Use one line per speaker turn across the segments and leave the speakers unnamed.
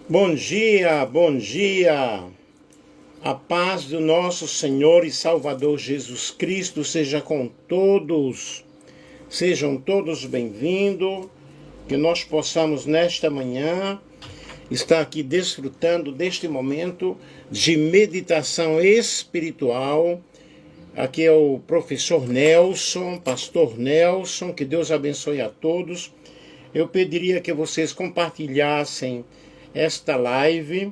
Bom dia, bom dia. A paz do nosso Senhor e Salvador Jesus Cristo seja com todos. Sejam todos bem-vindos. Que nós possamos nesta manhã estar aqui desfrutando deste momento de meditação espiritual. Aqui é o professor Nelson, pastor Nelson, que Deus abençoe a todos. Eu pediria que vocês compartilhassem esta live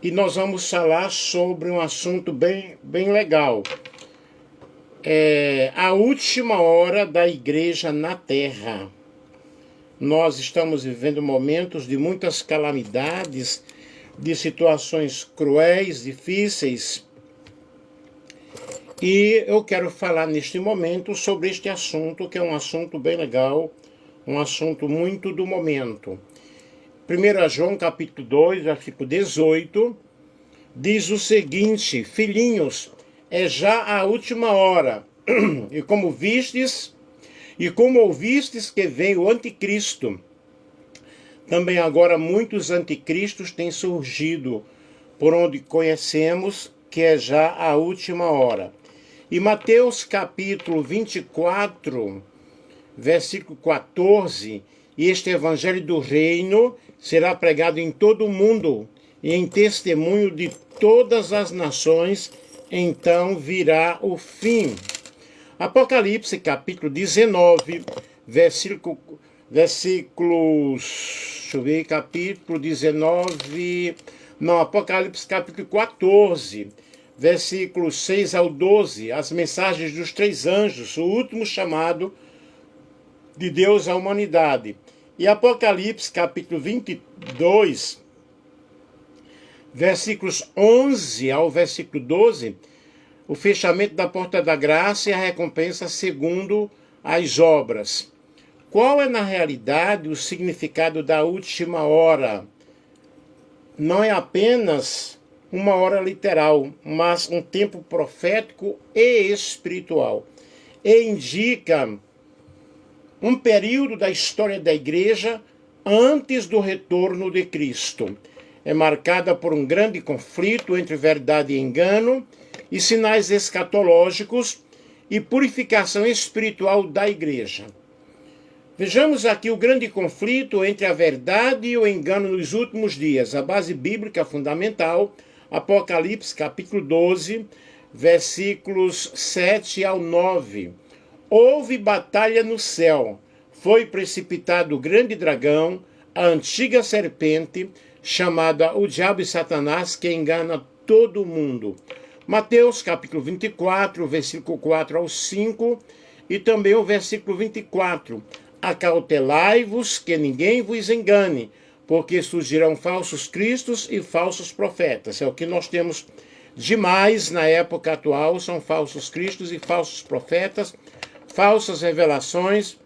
e nós vamos falar sobre um assunto bem legal. A última hora da igreja na terra. Nós estamos vivendo momentos de muitas calamidades, de situações cruéis, difíceis. E eu quero falar neste momento sobre este assunto, que é um assunto bem legal, um assunto muito do momento. 1 João capítulo 2, versículo 18, diz o seguinte: filhinhos, é já a última hora, e como ouvistes que vem o anticristo, também agora muitos anticristos têm surgido, por onde conhecemos que é já a última hora. E Mateus capítulo 24, versículo 14, e este evangelho do reino será pregado em todo o mundo e em testemunho de todas as nações, então virá o fim. Apocalipse capítulo 19, Apocalipse capítulo 14, versículos 6 ao 12, as mensagens dos 3 anjos, o último chamado de Deus à humanidade. E Apocalipse capítulo 22, versículos 11 ao versículo 12, o fechamento da porta da graça e a recompensa segundo as obras. Qual é na realidade o significado da última hora? Não é apenas uma hora literal, mas um tempo profético e espiritual. E indica um período da história da igreja antes do retorno de Cristo. É marcada por um grande conflito entre verdade e engano, e sinais escatológicos e purificação espiritual da igreja. Vejamos aqui o grande conflito entre a verdade e o engano nos últimos dias. A base bíblica fundamental, Apocalipse capítulo 12, versículos 7 ao 9. Houve batalha no céu, foi precipitado o grande dragão, a antiga serpente, chamada o diabo e Satanás, que engana todo mundo. Mateus capítulo 24, versículo 4 ao 5, e também o versículo 24. Acautelai-vos que ninguém vos engane, porque surgirão falsos cristos e falsos profetas. É o que nós temos demais na época atual, são falsos cristos e falsos profetas, falsas revelações,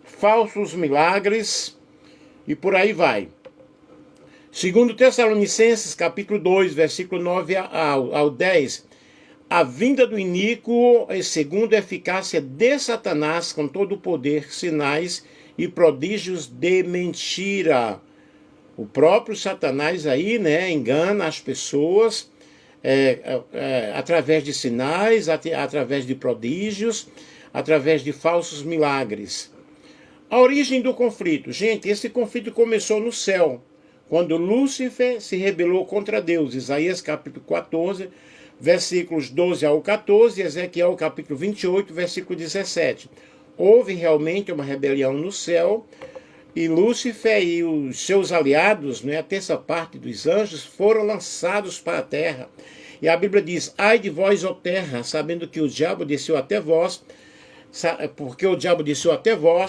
falsos milagres e por aí vai. Segundo Tessalonicenses, capítulo 2, versículo 9 ao 10, a vinda do iníquo é segundo a eficácia de Satanás com todo o poder, sinais e prodígios de mentira. O próprio Satanás aí, engana as pessoas através de sinais, através de prodígios, através de falsos milagres. A origem do conflito. Gente, esse conflito começou no céu, quando Lúcifer se rebelou contra Deus. Isaías capítulo 14, versículos 12 ao 14, Ezequiel capítulo 28, versículo 17. Houve realmente uma rebelião no céu, e Lúcifer e os seus aliados, a terça parte dos anjos, foram lançados para a terra. E a Bíblia diz: ai de vós, ó terra, sabendo que o diabo desceu até vós,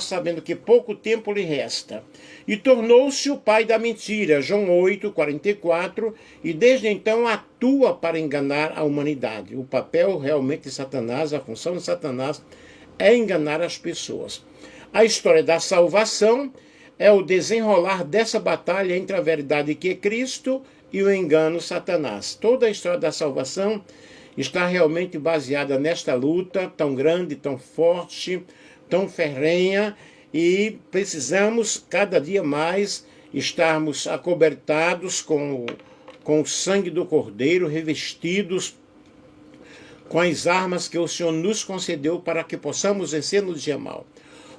sabendo que pouco tempo lhe resta. E tornou-se o pai da mentira, João 8, 44, e desde então atua para enganar a humanidade. O papel realmente de Satanás, a função de Satanás é enganar as pessoas. A história da salvação é o desenrolar dessa batalha entre a verdade que é Cristo e o engano Satanás. Toda a história da salvação está realmente baseada nesta luta tão grande, tão forte, tão ferrenha e precisamos cada dia mais estarmos acobertados com o sangue do Cordeiro, revestidos com as armas que o Senhor nos concedeu para que possamos vencer no dia mau.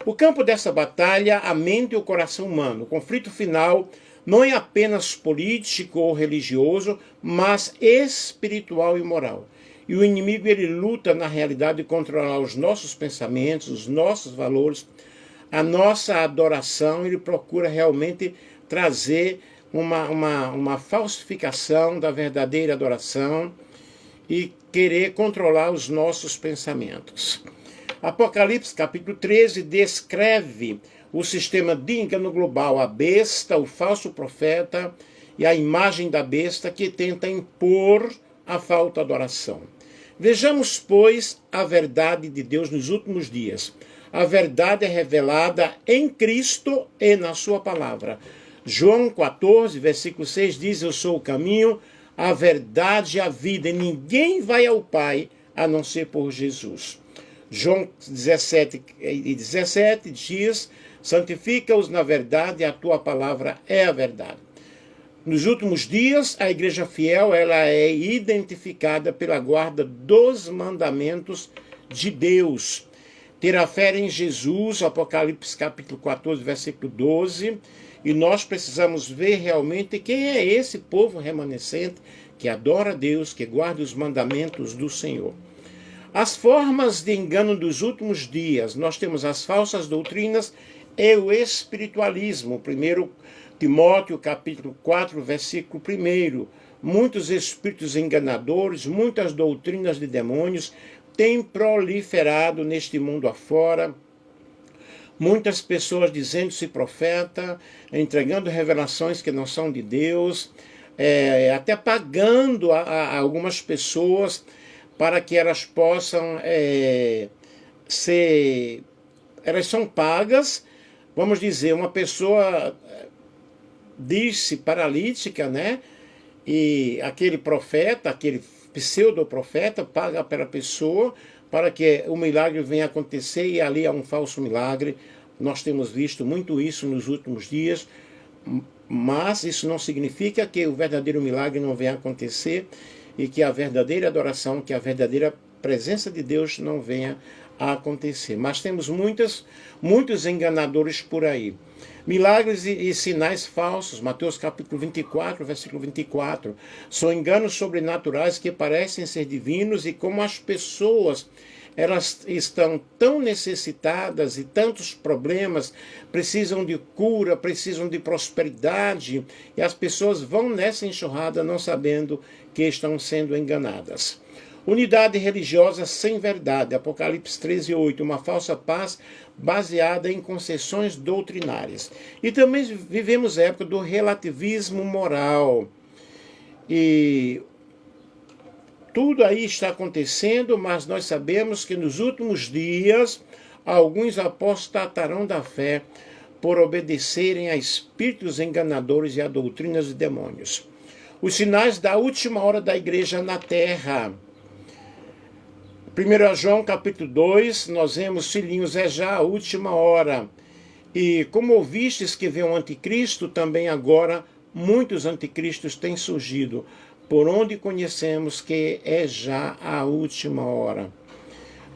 O campo dessa batalha, a mente e o coração humano. O conflito final não é apenas político ou religioso, mas espiritual e moral. E o inimigo, ele luta na realidade de controlar os nossos pensamentos, os nossos valores, a nossa adoração. Ele procura realmente trazer uma falsificação da verdadeira adoração e querer controlar os nossos pensamentos. Apocalipse capítulo 13 descreve o sistema de engano global, a besta, o falso profeta e a imagem da besta que tenta impor a falta de adoração. Vejamos, pois, a verdade de Deus nos últimos dias. A verdade é revelada em Cristo e na sua palavra. João 14, versículo 6 diz: eu sou o caminho, a verdade e a vida, e ninguém vai ao Pai a não ser por Jesus. João 17 diz: santifica-os na verdade, a tua palavra é a verdade. Nos últimos dias, a igreja fiel ela é identificada pela guarda dos mandamentos de Deus. Ter a fé em Jesus, Apocalipse capítulo 14, versículo 12, e nós precisamos ver realmente quem é esse povo remanescente que adora a Deus, que guarda os mandamentos do Senhor. As formas de engano dos últimos dias, nós temos as falsas doutrinas e o espiritualismo. 1 Timóteo capítulo 4, versículo 1. Muitos espíritos enganadores, muitas doutrinas de demônios têm proliferado neste mundo afora. Muitas pessoas dizendo-se profeta, entregando revelações que não são de Deus, até pagando a algumas pessoas para que elas possam ser... Elas são pagas, vamos dizer, uma pessoa diz-se paralítica, né? E aquele profeta, aquele pseudo-profeta paga para a pessoa para que o milagre venha acontecer, e ali há um falso milagre. Nós temos visto muito isso nos últimos dias, mas isso não significa que o verdadeiro milagre não venha acontecer e que a verdadeira adoração, que a verdadeira presença de Deus não venha a acontecer. Mas temos muitos enganadores por aí. Milagres e sinais falsos, Mateus capítulo 24, versículo 24. São enganos sobrenaturais que parecem ser divinos, e como as pessoas elas estão tão necessitadas e tantos problemas, precisam de cura, precisam de prosperidade, e as pessoas vão nessa enxurrada não sabendo que estão sendo enganadas. Unidade religiosa sem verdade, Apocalipse 13, 8, uma falsa paz baseada em concessões doutrinárias. E também vivemos a época do relativismo moral. E tudo aí está acontecendo, mas nós sabemos que nos últimos dias alguns apostatarão da fé por obedecerem a espíritos enganadores e a doutrinas de demônios. Os sinais da última hora da igreja na terra. 1 João capítulo 2, nós vemos: filhinhos, é já a última hora. E como ouvistes que vem um anticristo, também agora muitos anticristos têm surgido, por onde conhecemos que é já a última hora.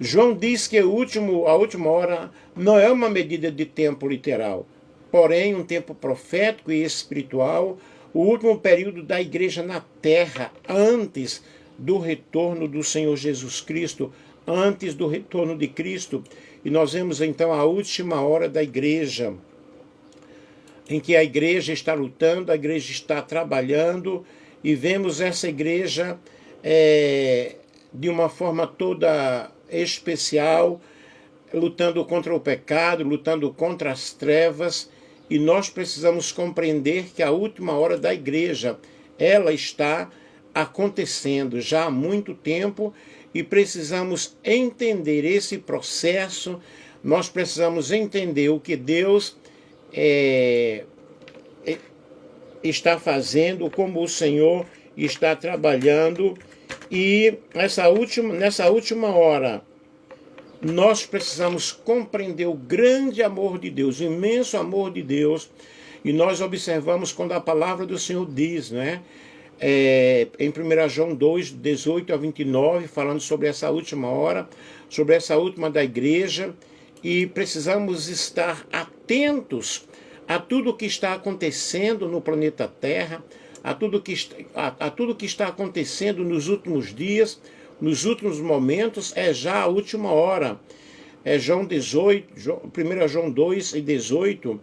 João diz que a última hora não é uma medida de tempo literal, porém um tempo profético e espiritual, o último período da igreja na terra, antes do retorno do Senhor Jesus Cristo, antes do retorno de Cristo. E nós vemos então a última hora da igreja, em que a igreja está lutando, a igreja está trabalhando, e vemos essa igreja de uma forma toda especial, lutando contra o pecado, lutando contra as trevas, e nós precisamos compreender que a última hora da igreja, ela está acontecendo já há muito tempo, e precisamos entender esse processo. Nós precisamos entender o que Deus está fazendo, como o Senhor está trabalhando, e nessa última hora nós precisamos compreender o grande amor de Deus, o imenso amor de Deus, e nós observamos quando a palavra do Senhor diz, né? Em 1 João 2, 18 a 29, falando sobre essa última hora, sobre essa última da igreja, e precisamos estar atentos a tudo que está acontecendo no planeta Terra, a tudo que está acontecendo nos últimos dias, nos últimos momentos. É já a última hora. João 18, 1 João 2 e 18,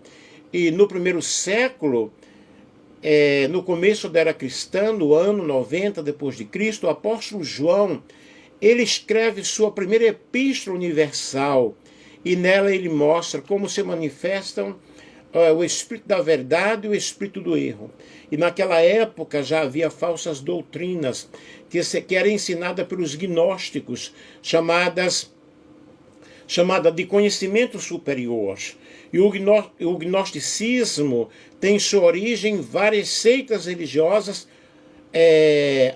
e no primeiro século, no começo da era cristã, no ano 90 depois de Cristo, o apóstolo João, ele escreve sua primeira epístola universal, e nela ele mostra como se manifestam o espírito da verdade e o espírito do erro. E naquela época já havia falsas doutrinas que eram ensinadas pelos gnósticos, chamada de conhecimento superior. E o gnosticismo tem sua origem em várias seitas religiosas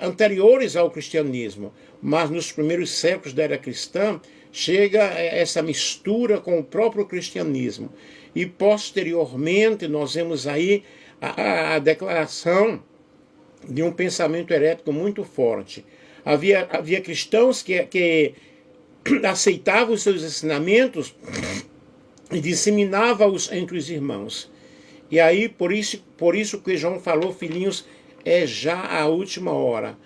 anteriores ao cristianismo. Mas nos primeiros séculos da era cristã, chega essa mistura com o próprio cristianismo. E posteriormente nós vemos aí a declaração de um pensamento herético muito forte. Havia cristãos que aceitavam os seus ensinamentos e disseminava-os entre os irmãos. E aí, por isso que João falou, filhinhos, é já a última hora.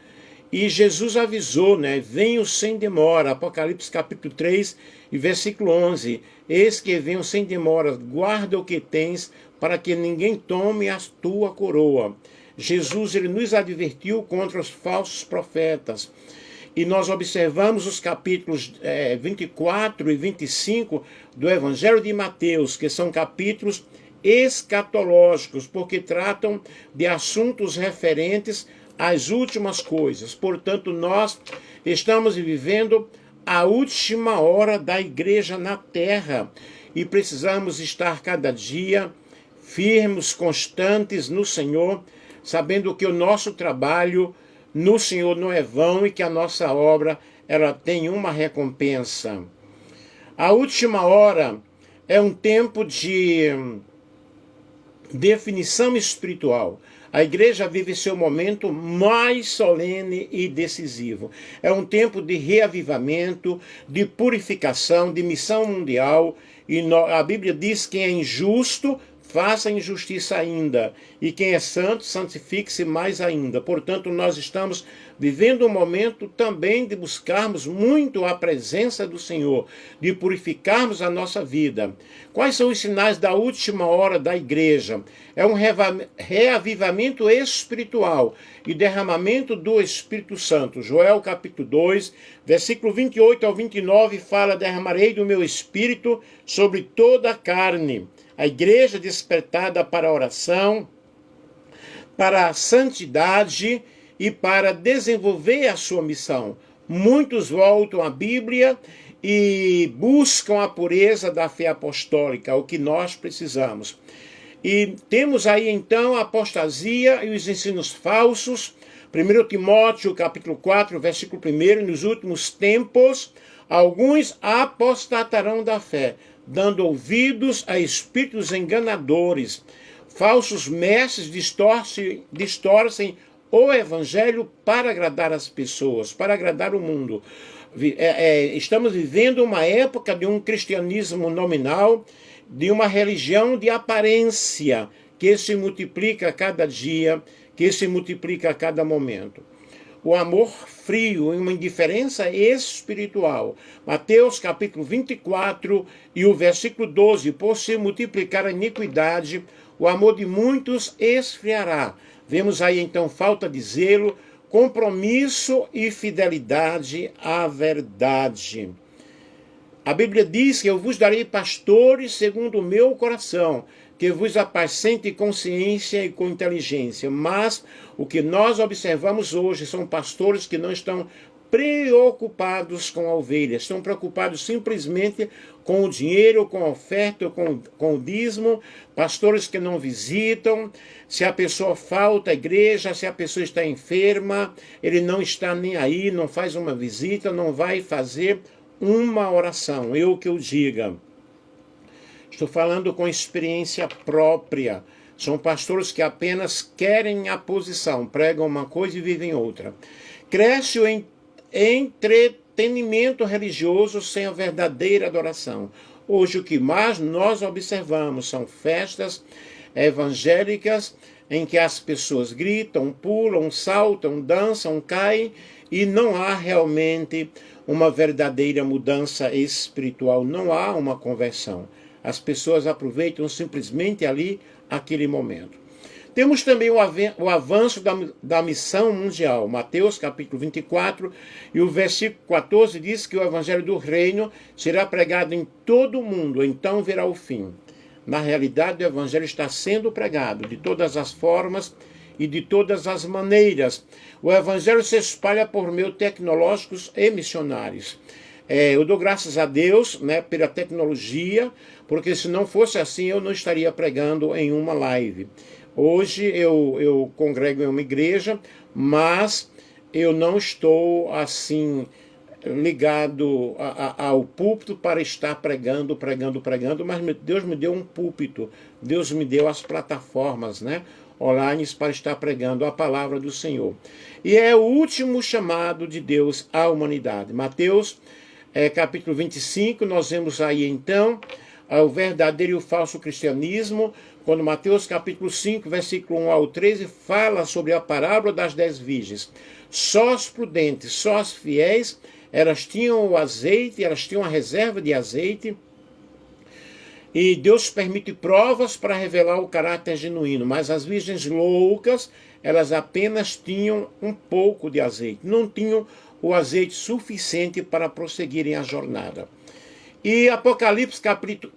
E Jesus avisou, né? Venho sem demora, Apocalipse capítulo 3 e versículo 11. Eis que venho sem demora, guarda o que tens, para que ninguém tome a tua coroa. Jesus, ele nos advertiu contra os falsos profetas. E nós observamos os capítulos 24 e 25 do Evangelho de Mateus, que são capítulos escatológicos, porque tratam de assuntos referentes às últimas coisas. Portanto, nós estamos vivendo a última hora da igreja na terra e precisamos estar cada dia firmes, constantes no Senhor, sabendo que o nosso trabalho no Senhor não é vão e que a nossa obra ela tem uma recompensa. A última hora é um tempo de definição espiritual. A igreja vive seu momento mais solene e decisivo. É um tempo de reavivamento, de purificação, de missão mundial. E a Bíblia diz que quem é injusto, faça injustiça ainda. E quem é santo, santifique-se mais ainda. Portanto, nós estamos vivendo um momento também de buscarmos muito a presença do Senhor, de purificarmos a nossa vida. Quais são os sinais da última hora da igreja? É um reavivamento espiritual e derramamento do Espírito Santo. Joel capítulo 2, versículo 28 ao 29 fala: derramarei do meu Espírito sobre toda a carne. A igreja despertada para a oração, para a santidade e para desenvolver a sua missão. Muitos voltam à Bíblia e buscam a pureza da fé apostólica, o que nós precisamos. E temos aí então a apostasia e os ensinos falsos. 1 Timóteo capítulo 4, versículo 1, nos últimos tempos, alguns apostatarão da fé, dando ouvidos a espíritos enganadores. Falsos mestres distorcem o evangelho para agradar as pessoas, para agradar o mundo. Estamos vivendo uma época de um cristianismo nominal, de uma religião de aparência, que se multiplica a cada dia, que se multiplica a cada momento. O amor frio e uma indiferença espiritual. Mateus capítulo 24 e o versículo 12. Por se multiplicar a iniquidade, o amor de muitos esfriará. Vemos aí então falta de zelo, compromisso e fidelidade à verdade. A Bíblia diz que eu vos darei pastores segundo o meu coração, que vos apacente com ciência e com inteligência. Mas o que nós observamos hoje são pastores que não estão preocupados com a ovelha, estão preocupados simplesmente com o dinheiro, com a oferta, com o dízimo, pastores que não visitam, se a pessoa falta à igreja, se a pessoa está enferma, ele não está nem aí, não faz uma visita, não vai fazer uma oração. Eu que eu diga. Estou falando com experiência própria. São pastores que apenas querem a posição, pregam uma coisa e vivem outra. Cresce o entretenimento religioso sem a verdadeira adoração. Hoje o que mais nós observamos são festas evangélicas em que as pessoas gritam, pulam, saltam, dançam, caem e não há realmente uma verdadeira mudança espiritual, não há uma conversão. As pessoas aproveitam simplesmente ali aquele momento. Temos também o avanço da missão mundial. Mateus capítulo 24 e o versículo 14 diz que o evangelho do reino será pregado em todo o mundo, então virá o fim. Na realidade, o evangelho está sendo pregado de todas as formas e de todas as maneiras. O evangelho se espalha por meio tecnológicos e missionários. Eu dou graças a Deus, né, pela tecnologia, porque se não fosse assim eu não estaria pregando em uma live. Hoje eu congrego em uma igreja, mas eu não estou assim ligado ao púlpito para estar pregando, mas Deus me deu um púlpito, Deus me deu as plataformas, né, online para estar pregando a palavra do Senhor. E é o último chamado de Deus à humanidade. Mateus capítulo 25, nós vemos aí então o verdadeiro e o falso cristianismo, quando Mateus capítulo 5, versículo 1 ao 13, fala sobre a parábola das 10 virgens. Só as prudentes, só as fiéis, elas tinham o azeite, elas tinham a reserva de azeite, e Deus permite provas para revelar o caráter genuíno, mas as virgens loucas, elas apenas tinham um pouco de azeite, não tinham o azeite suficiente para prosseguirem a jornada. E Apocalipse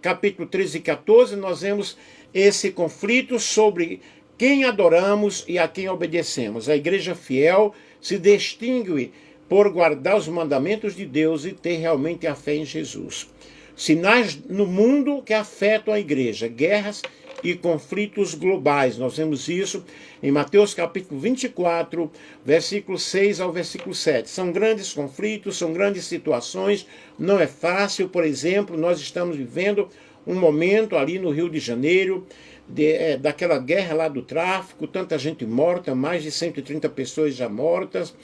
capítulo 13 e 14, nós vemos esse conflito sobre quem adoramos e a quem obedecemos. A igreja fiel se distingue por guardar os mandamentos de Deus e ter realmente a fé em Jesus. Sinais no mundo que afetam a igreja, guerras e conflitos globais. Nós vemos isso em Mateus capítulo 24, versículo 6 ao versículo 7. São grandes conflitos, são grandes situações, não é fácil. Por exemplo, nós estamos vivendo um momento ali no Rio de Janeiro, daquela guerra lá do tráfico, tanta gente morta, mais de 130 pessoas já mortas.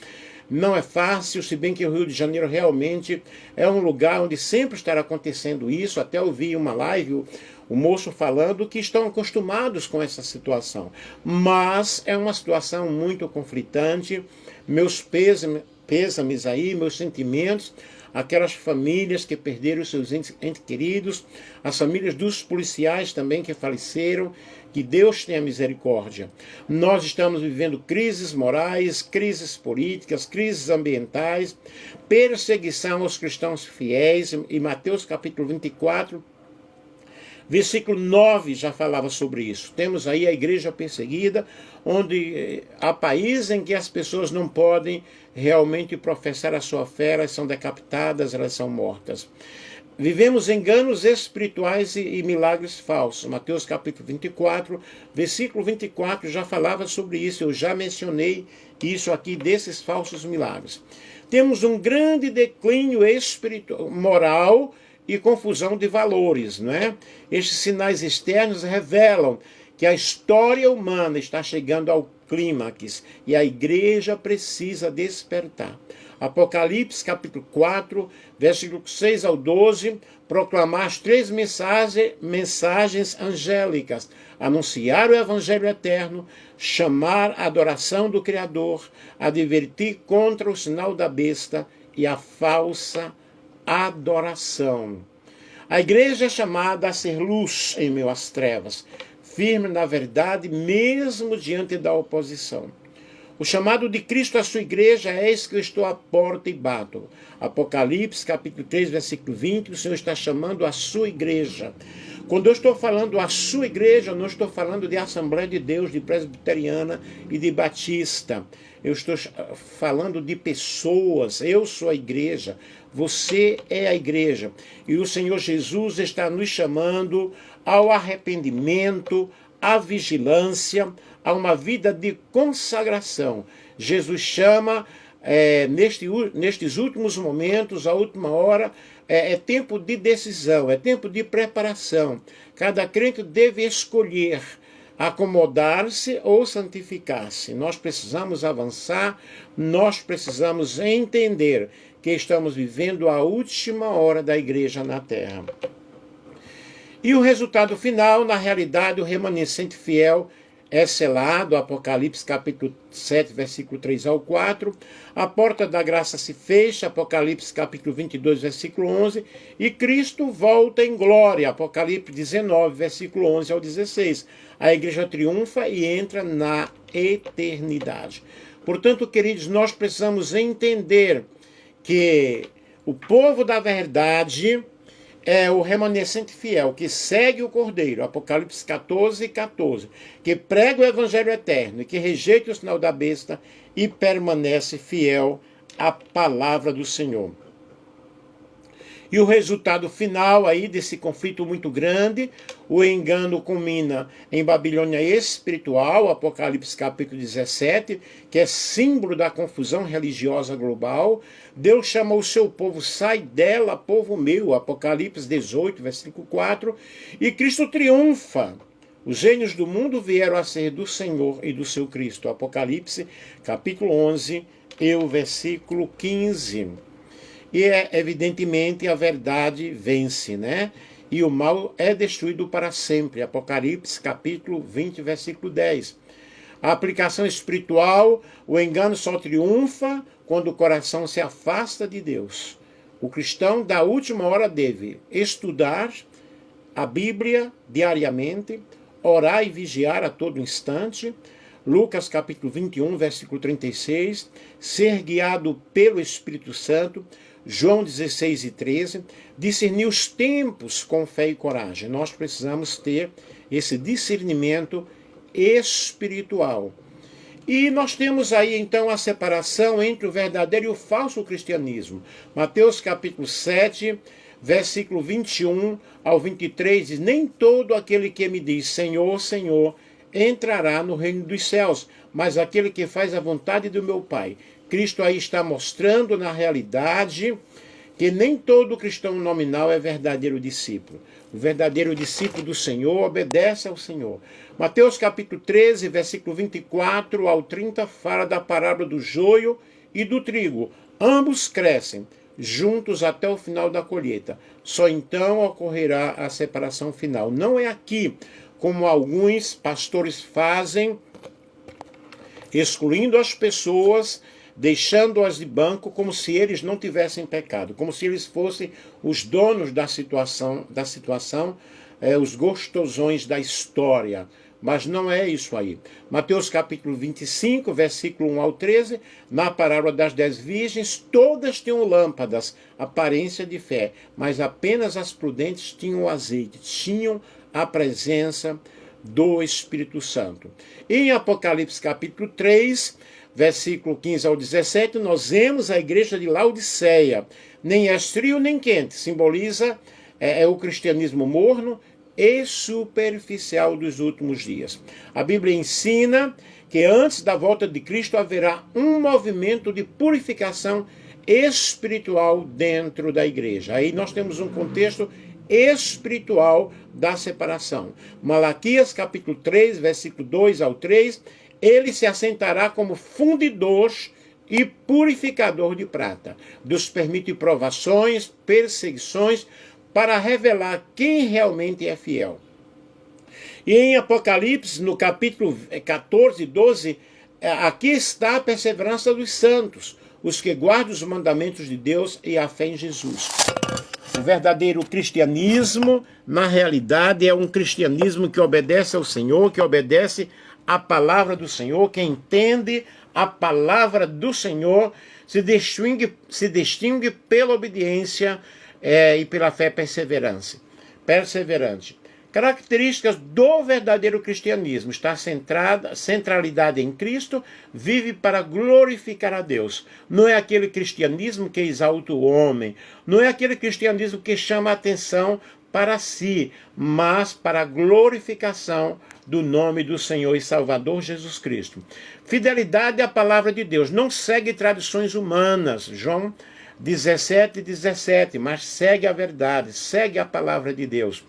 Não é fácil, se bem que o Rio de Janeiro realmente é um lugar onde sempre estará acontecendo isso. Até eu vi uma live, o moço falando que estão acostumados com essa situação. Mas é uma situação muito conflitante. Meus pêsames aí, meus sentimentos, aquelas famílias que perderam seus entes queridos, as famílias dos policiais também que faleceram, que Deus tenha misericórdia. Nós estamos vivendo crises morais, crises políticas, crises ambientais, perseguição aos cristãos fiéis, e Mateus capítulo 24, versículo 9 já falava sobre isso. Temos aí a igreja perseguida, onde há países em que as pessoas não podem realmente professar a sua fé, elas são decapitadas, elas são mortas. Vivemos enganos espirituais e milagres falsos. Mateus capítulo 24, versículo 24 já falava sobre isso, eu já mencionei isso aqui desses falsos milagres. Temos um grande declínio espiritual, moral e confusão de valores, não é? Estes sinais externos revelam que a história humana está chegando ao clímax e a igreja precisa despertar. Apocalipse capítulo 4, versículo 6 ao 12, proclamar as 3 mensagens angélicas, anunciar o evangelho eterno, chamar a adoração do Criador, advertir contra o sinal da besta e a falsa adoração. A igreja é chamada a ser luz em meio às trevas, firme na verdade, mesmo diante da oposição. O chamado de Cristo à sua igreja é: eis que eu estou à porta e bato. Apocalipse, capítulo 3, versículo 20, o Senhor está chamando a sua igreja. Quando eu estou falando a sua igreja, eu não estou falando de Assembleia de Deus, de Presbiteriana e de Batista. Eu estou falando de pessoas. Eu sou a igreja. Você é a igreja. E o Senhor Jesus está nos chamando ao arrependimento, à vigilância, a uma vida de consagração. Jesus chama, nestes últimos momentos, a última hora, é tempo de decisão, é tempo de preparação. Cada crente deve escolher acomodar-se ou santificar-se. Nós precisamos avançar, nós precisamos entender que estamos vivendo a última hora da igreja na terra. E o resultado final, na realidade, o remanescente fiel é selado, Apocalipse capítulo 7, versículo 3 ao 4. A porta da graça se fecha, Apocalipse capítulo 22, versículo 11. E Cristo volta em glória, Apocalipse 19, versículo 11 ao 16. A igreja triunfa e entra na eternidade. Portanto, queridos, nós precisamos entender que o povo da verdade é o remanescente fiel, que segue o Cordeiro, Apocalipse 14, 14, que prega o Evangelho eterno e que rejeita o sinal da besta e permanece fiel à palavra do Senhor. E o resultado final aí desse conflito muito grande, o engano culmina em Babilônia espiritual, Apocalipse capítulo 17, que é símbolo da confusão religiosa global. Deus chama o seu povo, sai dela, povo meu, Apocalipse 18, versículo 4, e Cristo triunfa. Os gênios do mundo vieram a ser do Senhor e do seu Cristo, Apocalipse capítulo 11 e o versículo 15. E evidentemente a verdade vence, né? E o mal é destruído para sempre. Apocalipse capítulo 20, versículo 10. A aplicação espiritual, o engano só triunfa quando o coração se afasta de Deus. O cristão da última hora deve estudar a Bíblia diariamente, orar e vigiar a todo instante. Lucas capítulo 21, versículo 36. Ser guiado pelo Espírito Santo. João 16 e 13, discernir os tempos com fé e coragem. Nós precisamos ter esse discernimento espiritual. E nós temos aí então a separação entre o verdadeiro e o falso cristianismo. Mateus capítulo 7, versículo 21 ao 23, diz: nem todo aquele que me diz Senhor, Senhor, entrará no reino dos céus, mas aquele que faz a vontade do meu Pai. Cristo aí está mostrando na realidade que nem todo cristão nominal é verdadeiro discípulo. O verdadeiro discípulo do Senhor obedece ao Senhor. Mateus capítulo 13, versículo 24 ao 30, fala da parábola do joio e do trigo. Ambos crescem juntos até o final da colheita. Só então ocorrerá a separação final. Não é aqui, como alguns pastores fazem, excluindo as pessoas, deixando-as de banco como se eles não tivessem pecado, como se eles fossem os donos da situação, os gostosões da história. Mas não é isso aí. Mateus capítulo 25, versículo 1 ao 13, na parábola das 10 virgens, todas tinham lâmpadas, aparência de fé, mas apenas as prudentes tinham azeite, tinham a presença do Espírito Santo. Em Apocalipse capítulo 3, versículo 15 ao 17, nós vemos a igreja de Laodiceia. Nem é frio nem quente, simboliza o cristianismo morno e superficial dos últimos dias. A Bíblia ensina que antes da volta de Cristo haverá um movimento de purificação espiritual dentro da igreja. Aí nós temos um contexto espiritual da separação. Malaquias capítulo 3, versículo 2 ao 3, ele se assentará como fundidor e purificador de prata. Deus permite provações, perseguições, para revelar quem realmente é fiel. E em Apocalipse, no capítulo 14, 12, aqui está a perseverança dos santos, os que guardam os mandamentos de Deus e a fé em Jesus. O verdadeiro cristianismo, na realidade, é um cristianismo que obedece ao Senhor, que obedece à palavra do Senhor, que entende a palavra do Senhor, se distingue pela obediência e pela fé perseverante. Características do verdadeiro cristianismo: está centralidade em Cristo, vive para glorificar a Deus. Não é aquele cristianismo que exalta o homem, não é aquele cristianismo que chama a atenção para si, mas para a glorificação do nome do Senhor e Salvador Jesus Cristo. Fidelidade à palavra de Deus, não segue tradições humanas. João 17:17, mas segue a verdade, segue a palavra de Deus.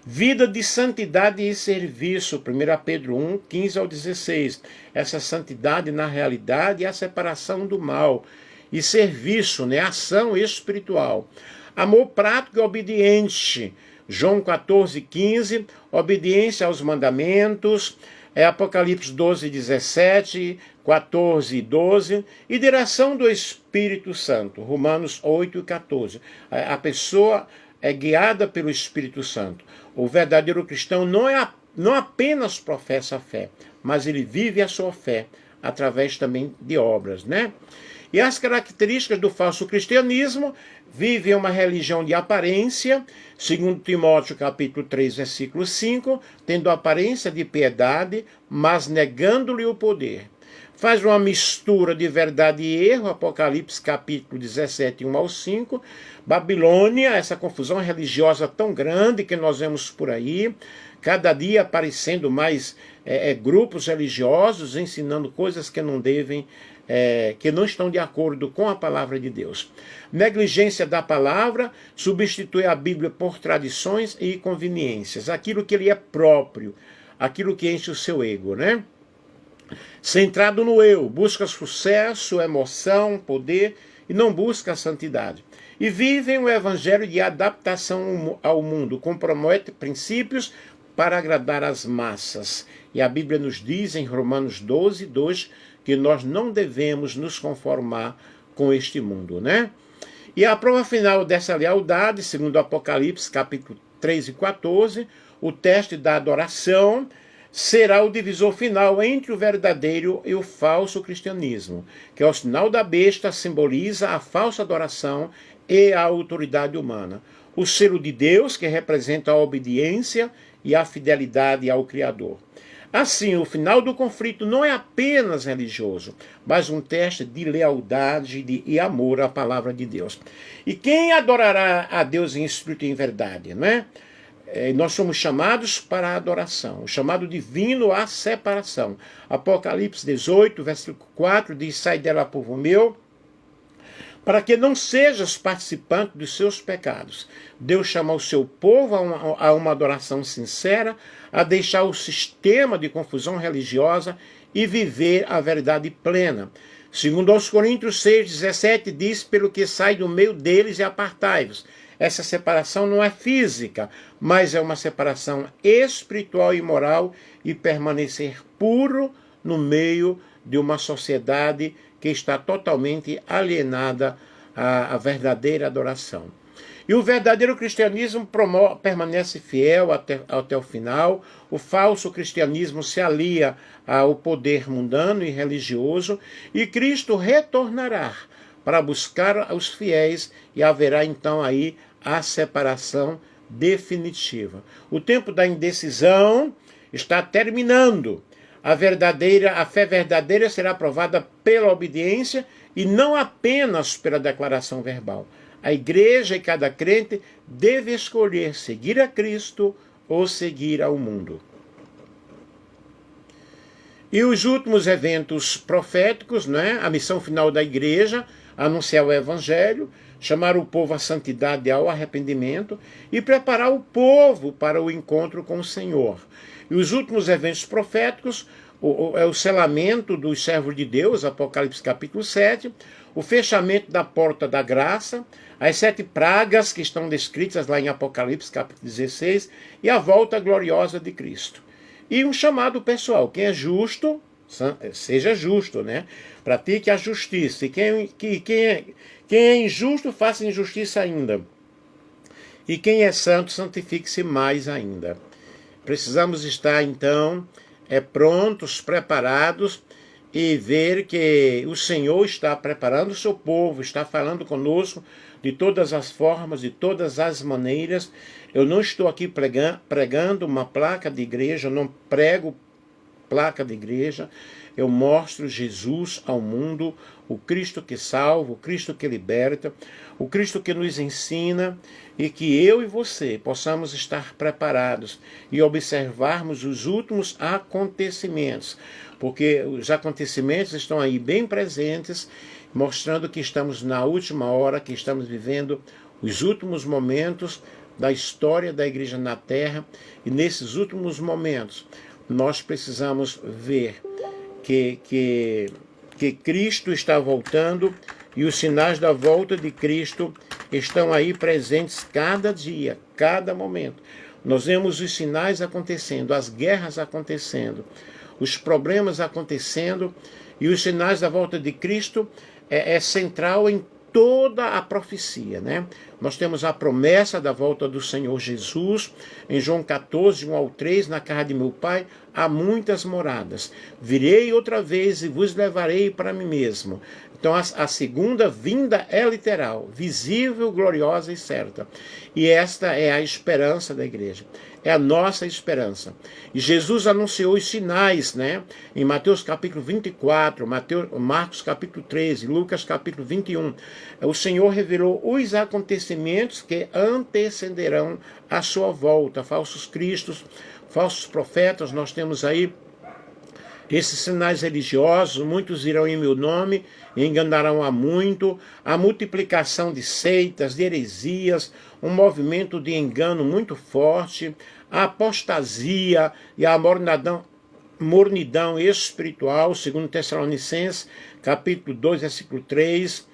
Vida de santidade e serviço, 1 Pedro 1:15-16. Essa santidade, na realidade, é a separação do mal. E serviço, né? Ação espiritual. Amor prático e obediente. João 14:15, obediência aos mandamentos. Apocalipse 12:17, 14:12. E direção do Espírito Santo. Romanos 8:14. A pessoa é guiada pelo Espírito Santo. O verdadeiro cristão não apenas professa a fé, mas ele vive a sua fé através também de obras, né? E as características do falso cristianismo: vive uma religião de aparência, segundo Timóteo capítulo 3, versículo 5, tendo aparência de piedade, mas negando-lhe o poder. Faz uma mistura de verdade e erro, Apocalipse capítulo 17, 1-5. Babilônia, essa confusão religiosa tão grande que nós vemos por aí, cada dia aparecendo mais grupos religiosos ensinando coisas que não devem, que não estão de acordo com a palavra de Deus. Negligência da palavra, substitui a Bíblia por tradições e conveniências, aquilo que lhe é próprio, aquilo que enche o seu ego, né? Centrado no eu, busca sucesso, emoção, poder e não busca a santidade. E vivem o evangelho de adaptação ao mundo, compromete princípios para agradar as massas. E a Bíblia nos diz em Romanos 12:2 que nós não devemos nos conformar com este mundo, né? E a prova final dessa lealdade, segundo Apocalipse capítulo 3:14, o teste da adoração será o divisor final entre o verdadeiro e o falso cristianismo, que é o sinal da besta, simboliza a falsa adoração e a autoridade humana. O selo de Deus, que representa a obediência e a fidelidade ao Criador. Assim, o final do conflito não é apenas religioso, mas um teste de lealdade e amor à palavra de Deus. E quem adorará a Deus em espírito e em verdade, não é? Nós somos chamados para a adoração, o chamado divino à separação. Apocalipse 18, versículo 4, diz: sai dela, povo meu, para que não sejas participante dos seus pecados. Deus chama o seu povo a uma adoração sincera, a deixar o sistema de confusão religiosa e viver a verdade plena. Segundo aos Coríntios 6:17 diz: pelo que sai do meio deles e apartai-vos. Essa separação não é física, mas é uma separação espiritual e moral, e permanecer puro no meio de uma sociedade que está totalmente alienada à verdadeira adoração. E o verdadeiro cristianismo permanece fiel até o final. O falso cristianismo se alia ao poder mundano e religioso, e Cristo retornará para buscar os fiéis, e haverá então aí a separação definitiva. O tempo da indecisão está terminando. A fé verdadeira será provada pela obediência e não apenas pela declaração verbal. A igreja e cada crente deve escolher seguir a Cristo ou seguir ao mundo. E os últimos eventos proféticos, né? A missão final da igreja: anunciar o evangelho, chamar o povo à santidade e ao arrependimento e preparar o povo para o encontro com o Senhor. E os últimos eventos proféticos é o selamento dos servos de Deus, Apocalipse capítulo 7, o fechamento da porta da graça, as 7 pragas que estão descritas lá em Apocalipse capítulo 16 e a volta gloriosa de Cristo. E um chamado pessoal: quem é justo, seja justo, né? Pratique a justiça. E quem é injusto, faça injustiça ainda. E quem é santo, santifique-se mais ainda. Precisamos estar, então, prontos, preparados, e ver que o Senhor está preparando o seu povo, está falando conosco de todas as formas, de todas as maneiras. Eu não estou aqui pregando uma placa de igreja, eu não prego placa de igreja. Eu mostro Jesus ao mundo, o Cristo que salva, o Cristo que liberta, o Cristo que nos ensina, e que eu e você possamos estar preparados e observarmos os últimos acontecimentos, porque os acontecimentos estão aí bem presentes, mostrando que estamos na última hora, que estamos vivendo os últimos momentos da história da igreja na terra, e nesses últimos momentos nós precisamos ver que Cristo está voltando, e os sinais da volta de Cristo estão aí presentes cada dia, cada momento. Nós vemos os sinais acontecendo, as guerras acontecendo, os problemas acontecendo, e os sinais da volta de Cristo é central em toda a profecia, né? Nós temos a promessa da volta do Senhor Jesus, em João 14, 1 ao 3, na casa de meu Pai há muitas moradas. Virei outra vez e vos levarei para mim mesmo. Então a segunda vinda é literal, visível, gloriosa e certa. E esta é a esperança da igreja. É a nossa esperança. E Jesus anunciou os sinais, né? Em Mateus capítulo 24, Marcos capítulo 13, Lucas capítulo 21. O Senhor revelou os acontecimentos que antecederão a sua volta. Falsos cristos, falsos profetas, nós temos aí esses sinais religiosos, muitos irão em meu nome, enganarão a muito, a multiplicação de seitas, de heresias, um movimento de engano muito forte, a apostasia e a mornidão espiritual, segundo Tessalonicenses, capítulo 2, versículo 3,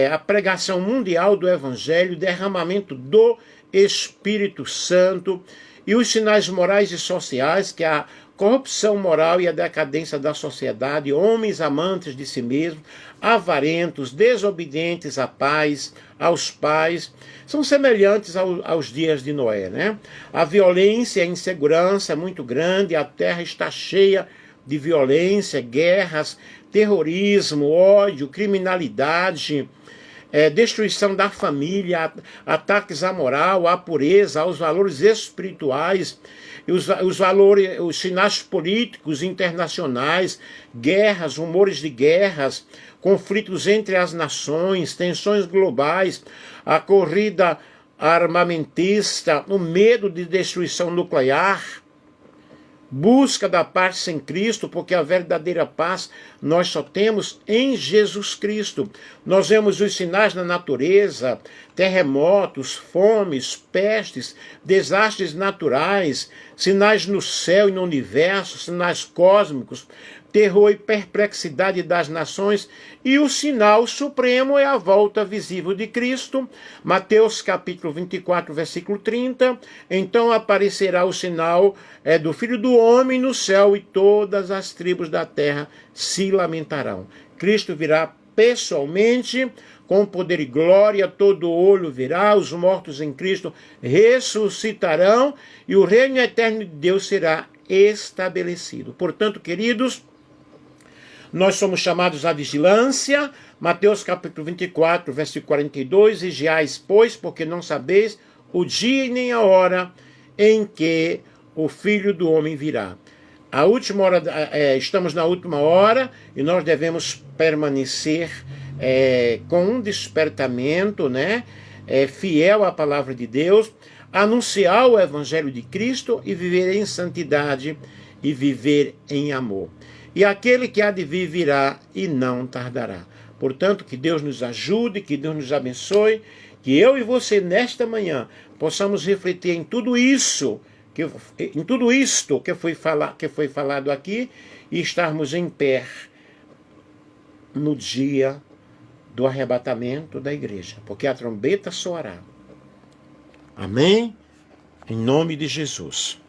a pregação mundial do Evangelho, derramamento do Espírito Santo, e os sinais morais e sociais, que é a corrupção moral e a decadência da sociedade, homens amantes de si mesmos, avarentos, desobedientes aos pais, são semelhantes aos dias de Noé, né? A violência e a insegurança é muito grande, a terra está cheia de violência, guerras, terrorismo, ódio, criminalidade, destruição da família, ataques à moral, à pureza, aos valores espirituais, os sinais políticos internacionais, guerras, rumores de guerras, conflitos entre as nações, tensões globais, a corrida armamentista, o medo de destruição nuclear, busca da paz sem Cristo, porque a verdadeira paz nós só temos em Jesus Cristo. Nós vemos os sinais na natureza, terremotos, fomes, pestes, desastres naturais, sinais no céu e no universo, sinais cósmicos, terror e perplexidade das nações, e o sinal supremo é a volta visível de Cristo. Mateus capítulo 24, versículo 30, então aparecerá o sinal do Filho do Homem no céu, e todas as tribos da terra se lamentarão. Cristo virá pessoalmente, com poder e glória, todo olho verá, os mortos em Cristo ressuscitarão, e o reino eterno de Deus será estabelecido. Portanto, queridos, nós somos chamados à vigilância. Mateus capítulo 24, versículo 42, vigiais, pois, porque não sabeis o dia e nem a hora em que o Filho do Homem virá. A última hora, estamos na última hora, e nós devemos permanecer com um despertamento, né, fiel à palavra de Deus, anunciar o Evangelho de Cristo e viver em santidade e viver em amor. E aquele que há de vir virá e não tardará. Portanto, que Deus nos ajude, que Deus nos abençoe, que eu e você nesta manhã possamos refletir em tudo isso, que foi falado aqui, e estarmos em pé no dia do arrebatamento da igreja, porque a trombeta soará. Amém? Em nome de Jesus.